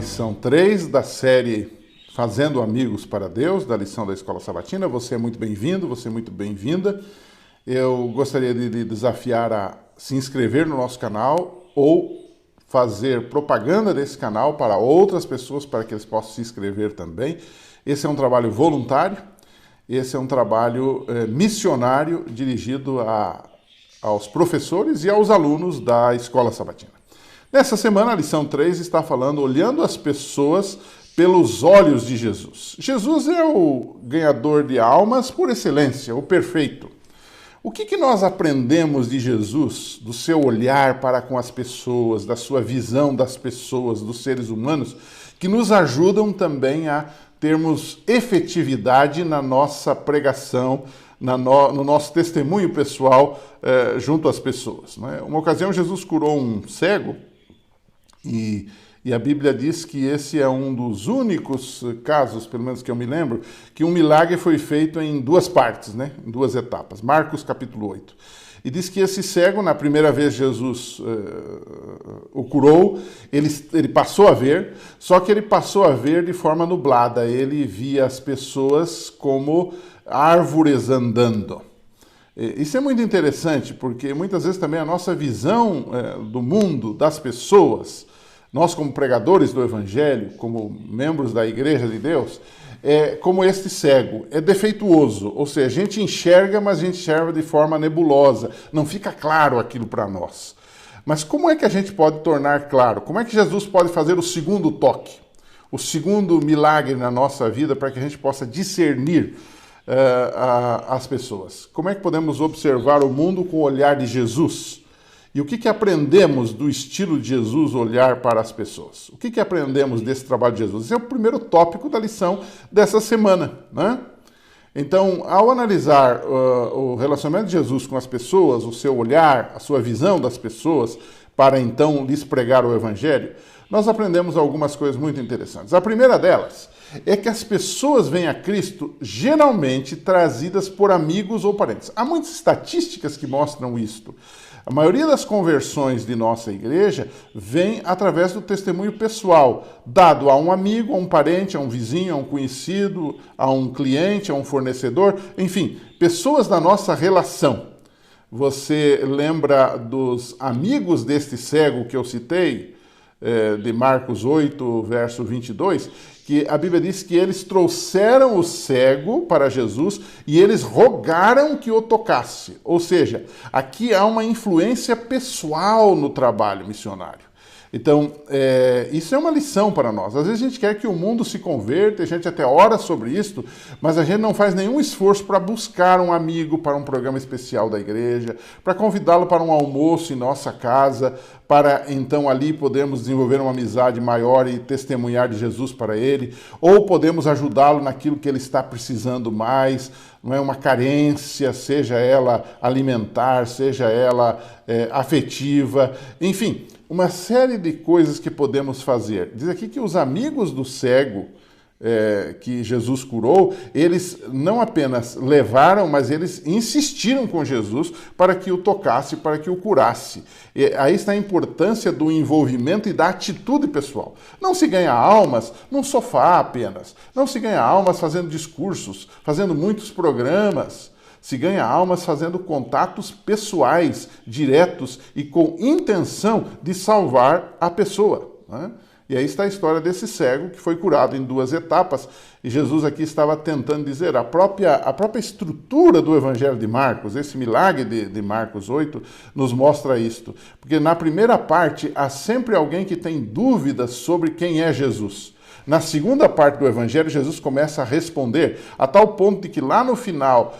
lição 3 da série Fazendo Amigos para Deus, da lição da Escola Sabatina. Você é muito bem-vindo, você é muito bem-vinda. Eu gostaria de lhe desafiar a se inscrever no nosso canal ou fazer propaganda desse canal para outras pessoas, para que eles possam se inscrever também. Esse é um trabalho voluntário, esse é um trabalho missionário dirigido aos professores e aos alunos da Escola Sabatina. Nessa semana, a lição 3 está falando, olhando as pessoas pelos olhos de Jesus. Jesus é o ganhador de almas por excelência, o perfeito. O que nós aprendemos de Jesus, do seu olhar para com as pessoas, da sua visão das pessoas, dos seres humanos, que nos ajudam também a termos efetividade na nossa pregação, no nosso testemunho pessoal junto às pessoas, né? Uma ocasião, Jesus curou um cego e a Bíblia diz que esse é um dos únicos casos, pelo menos que eu me lembro, que um milagre foi feito em duas partes, né? Em duas etapas. Marcos capítulo 8. E diz que esse cego, na primeira vez Jesus o curou, ele passou a ver, só que ele passou a ver de forma nublada. Ele via as pessoas como árvores andando. Isso é muito interessante, porque muitas vezes também a nossa visão do mundo, das pessoas, nós como pregadores do Evangelho, como membros da Igreja de Deus, como este cego, é defeituoso, ou seja, a gente enxerga, mas a gente enxerga de forma nebulosa, não fica claro aquilo para nós. Mas como é que a gente pode tornar claro? Como é que Jesus pode fazer o segundo toque, o segundo milagre na nossa vida para que a gente possa discernir as pessoas? Como é que podemos observar o mundo com o olhar de Jesus? E o que aprendemos do estilo de Jesus olhar para as pessoas? O que aprendemos desse trabalho de Jesus? Esse é o primeiro tópico da lição dessa semana, né? Então, ao analisar o relacionamento de Jesus com as pessoas, o seu olhar, a sua visão das pessoas, para então lhes pregar o Evangelho, nós aprendemos algumas coisas muito interessantes. A primeira delas é que as pessoas vêm a Cristo geralmente trazidas por amigos ou parentes. Há muitas estatísticas que mostram isto. A maioria das conversões de nossa igreja vem através do testemunho pessoal, dado a um amigo, a um parente, a um vizinho, a um conhecido, a um cliente, a um fornecedor, enfim, pessoas da nossa relação. Você lembra dos amigos deste cego que eu citei, de Marcos 8, verso 22, que a Bíblia diz que eles trouxeram o cego para Jesus e eles rogaram que o tocasse. Ou seja, aqui há uma influência pessoal no trabalho missionário. Então, isso é uma lição para nós. Às vezes a gente quer que o mundo se converta, a gente até ora sobre isso, mas a gente não faz nenhum esforço para buscar um amigo para um programa especial da igreja, para convidá-lo para um almoço em nossa casa, para então ali podermos desenvolver uma amizade maior e testemunhar de Jesus para ele, ou podemos ajudá-lo naquilo que ele está precisando mais, não é uma carência, seja ela alimentar, seja ela afetiva, enfim, uma série de coisas que podemos fazer. Diz aqui que os amigos do cego que Jesus curou, eles não apenas levaram, mas eles insistiram com Jesus para que o tocasse, para que o curasse. E aí está a importância do envolvimento e da atitude pessoal. Não se ganha almas num sofá apenas. Não se ganha almas fazendo discursos, fazendo muitos programas. Se ganha almas fazendo contatos pessoais, diretos e com intenção de salvar a pessoa, né? E aí está a história desse cego que foi curado em duas etapas. E Jesus aqui estava tentando dizer, a própria estrutura do Evangelho de Marcos, esse milagre de Marcos 8, nos mostra isto. Porque na primeira parte há sempre alguém que tem dúvidas sobre quem é Jesus. Na segunda parte do Evangelho, Jesus começa a responder, a tal ponto de que lá no final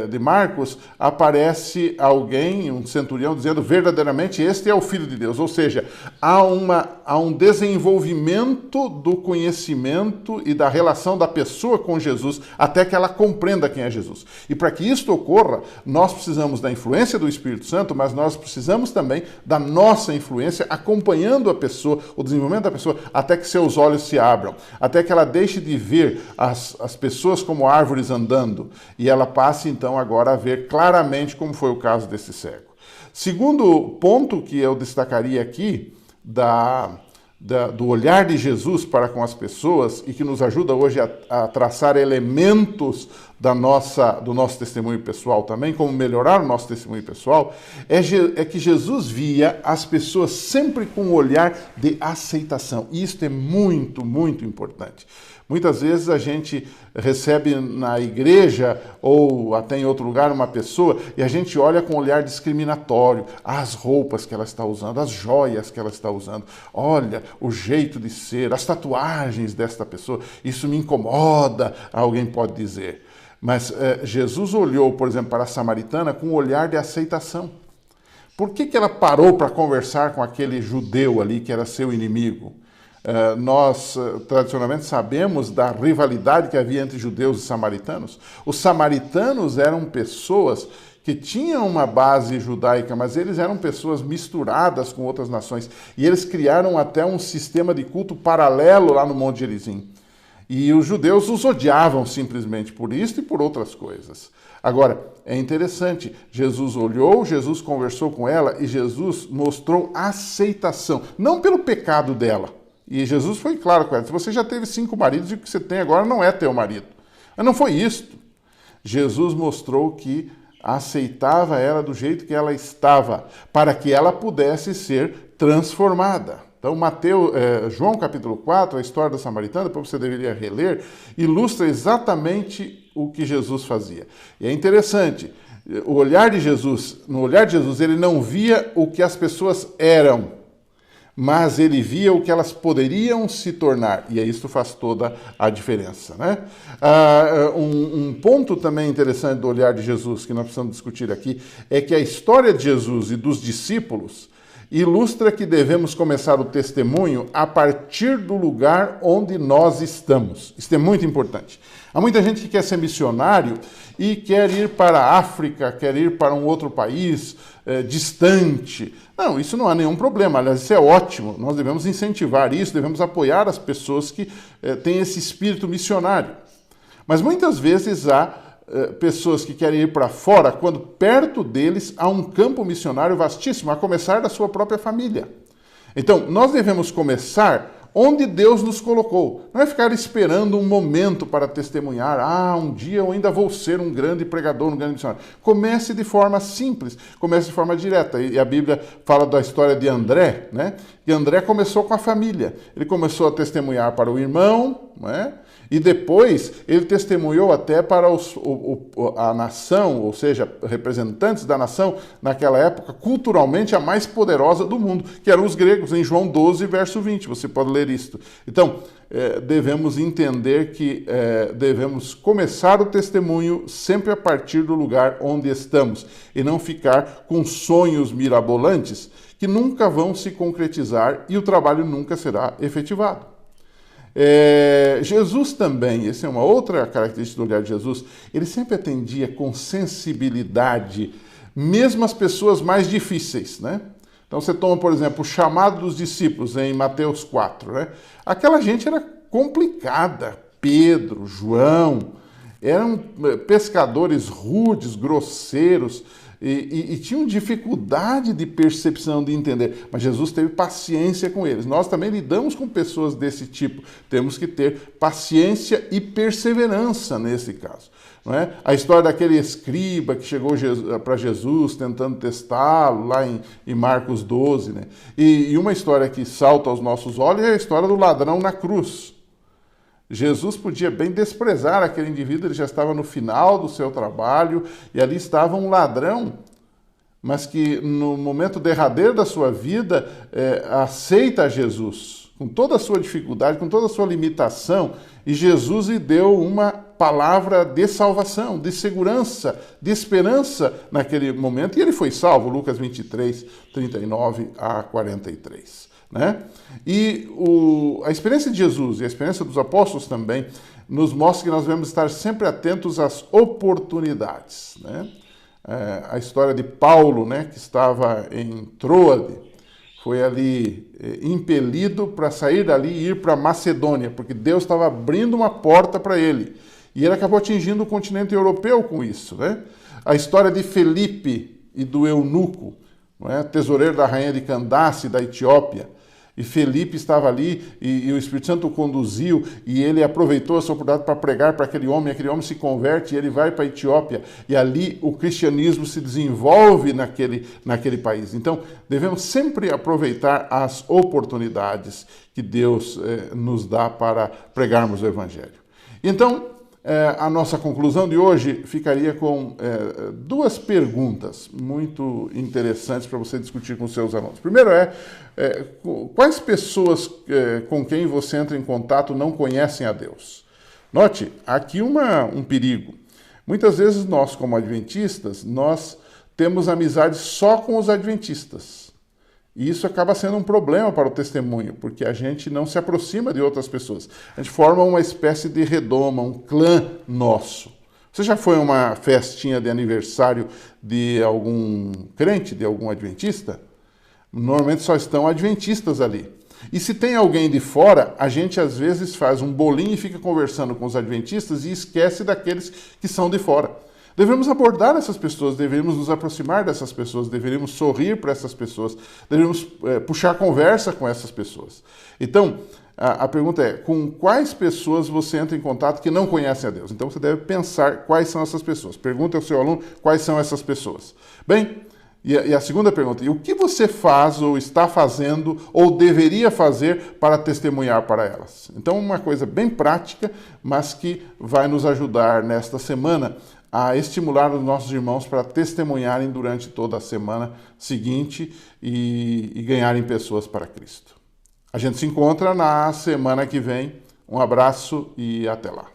de Marcos, aparece alguém, um centurião, dizendo verdadeiramente este é o Filho de Deus. Ou seja, há um desenvolvimento do conhecimento e da relação da pessoa com Jesus, até que ela compreenda quem é Jesus. E para que isto ocorra, nós precisamos da influência do Espírito Santo, mas nós precisamos também da nossa influência, acompanhando a pessoa, o desenvolvimento da pessoa, até que seus olhos se abram, até que ela deixe de ver as pessoas como árvores andando e ela passe então agora a ver claramente, como foi o caso desse cego. Segundo ponto que eu destacaria aqui do olhar de Jesus para com as pessoas e que nos ajuda hoje a traçar elementos do nosso testemunho pessoal também, como melhorar o nosso testemunho pessoal, é que Jesus via as pessoas sempre com um olhar de aceitação. E isso é muito, muito importante. Muitas vezes a gente recebe na igreja ou até em outro lugar uma pessoa e a gente olha com um olhar discriminatório as roupas que ela está usando, as joias que ela está usando. Olha o jeito de ser, as tatuagens desta pessoa. Isso me incomoda, alguém pode dizer. Mas Jesus olhou, por exemplo, para a samaritana com um olhar de aceitação. Por que ela parou para conversar com aquele judeu ali que era seu inimigo? Nós, tradicionalmente, sabemos da rivalidade que havia entre judeus e samaritanos. Os samaritanos eram pessoas que tinham uma base judaica, mas eles eram pessoas misturadas com outras nações. E eles criaram até um sistema de culto paralelo lá no Monte Gerizim. E os judeus os odiavam simplesmente por isso e por outras coisas. Agora, é interessante, Jesus olhou, Jesus conversou com ela e Jesus mostrou aceitação, não pelo pecado dela. E Jesus foi claro com ela, se você já teve 5 maridos e o que você tem agora não é teu marido. Mas não foi isto. Jesus mostrou que aceitava ela do jeito que ela estava, para que ela pudesse ser transformada. Então, João capítulo 4, a história da samaritana, depois você deveria reler, ilustra exatamente o que Jesus fazia. E é interessante, no olhar de Jesus, ele não via o que as pessoas eram, mas ele via o que elas poderiam se tornar, e isso faz toda a diferença, né? Um ponto também interessante do olhar de Jesus, que nós precisamos discutir aqui, é que a história de Jesus e dos discípulos ilustra que devemos começar o testemunho a partir do lugar onde nós estamos. Isso é muito importante. Há muita gente que quer ser missionário e quer ir para a África, quer ir para um outro país distante. Não, isso não há nenhum problema. Aliás, isso é ótimo. Nós devemos incentivar isso, devemos apoiar as pessoas que têm esse espírito missionário. Mas muitas vezes há pessoas que querem ir para fora, quando perto deles há um campo missionário vastíssimo, a começar da sua própria família. Então, nós devemos começar onde Deus nos colocou. Não é ficar esperando um momento para testemunhar. Um dia eu ainda vou ser um grande pregador, um grande missionário. Comece de forma simples, comece de forma direta. E a Bíblia fala da história de André, né? E André começou com a família. Ele começou a testemunhar para o irmão, não é? E depois ele testemunhou até para a nação, ou seja, representantes da nação, naquela época, culturalmente a mais poderosa do mundo, que eram os gregos, em João 12, verso 20. Você pode ler isto. Então, devemos entender que devemos começar o testemunho sempre a partir do lugar onde estamos, e não ficar com sonhos mirabolantes que nunca vão se concretizar e o trabalho nunca será efetivado. Jesus também, essa é uma outra característica do olhar de Jesus, ele sempre atendia com sensibilidade, mesmo as pessoas mais difíceis, né? Então você toma, por exemplo, o chamado dos discípulos em Mateus 4, né? Aquela gente era complicada, Pedro, João, eram pescadores rudes, grosseiros, e tinham dificuldade de percepção, de entender. Mas Jesus teve paciência com eles. Nós também lidamos com pessoas desse tipo. Temos que ter paciência e perseverança nesse caso. Não é? A história daquele escriba que chegou para Jesus tentando testá-lo, lá em Marcos 12. Né? E uma história que salta aos nossos olhos é a história do ladrão na cruz. Jesus podia bem desprezar aquele indivíduo, ele já estava no final do seu trabalho, e ali estava um ladrão, mas que no momento derradeiro da sua vida aceita Jesus, com toda a sua dificuldade, com toda a sua limitação, e Jesus lhe deu uma palavra de salvação, de segurança, de esperança naquele momento, e ele foi salvo, Lucas 23, 39 a 43. Né? E a experiência de Jesus e a experiência dos apóstolos também nos mostra que nós devemos estar sempre atentos às oportunidades. Né? A história de Paulo, né, que estava em Troade, foi ali impelido para sair dali e ir para Macedônia, porque Deus estava abrindo uma porta para ele. E ele acabou atingindo o continente europeu com isso. Né? A história de Felipe e do eunuco, não é? Tesoureiro da rainha de Candace, da Etiópia. E Felipe estava ali e o Espírito Santo o conduziu e ele aproveitou essa oportunidade para pregar para aquele homem se converte e ele vai para a Etiópia e ali o cristianismo se desenvolve naquele país. Então, devemos sempre aproveitar as oportunidades que Deus nos dá para pregarmos o Evangelho. Então, a nossa conclusão de hoje ficaria com duas perguntas muito interessantes para você discutir com seus alunos. Primeiro quais pessoas com quem você entra em contato não conhecem a Deus? Note, aqui um perigo. Muitas vezes nós, como adventistas, nós temos amizade só com os adventistas. E isso acaba sendo um problema para o testemunho, porque a gente não se aproxima de outras pessoas. A gente forma uma espécie de redoma, um clã nosso. Você já foi a uma festinha de aniversário de algum crente, de algum adventista? Normalmente só estão adventistas ali. E se tem alguém de fora, a gente às vezes faz um bolinho e fica conversando com os adventistas e esquece daqueles que são de fora. Devemos abordar essas pessoas, devemos nos aproximar dessas pessoas, deveríamos sorrir para essas pessoas, devemos puxar conversa com essas pessoas. Então, a pergunta é, com quais pessoas você entra em contato que não conhecem a Deus? Então você deve pensar quais são essas pessoas. Pergunta ao seu aluno quais são essas pessoas. Bem, e a segunda pergunta, e o que você faz ou está fazendo ou deveria fazer para testemunhar para elas? Então, uma coisa bem prática, mas que vai nos ajudar nesta semana a estimular os nossos irmãos para testemunharem durante toda a semana seguinte e ganharem pessoas para Cristo. A gente se encontra na semana que vem. Um abraço e até lá.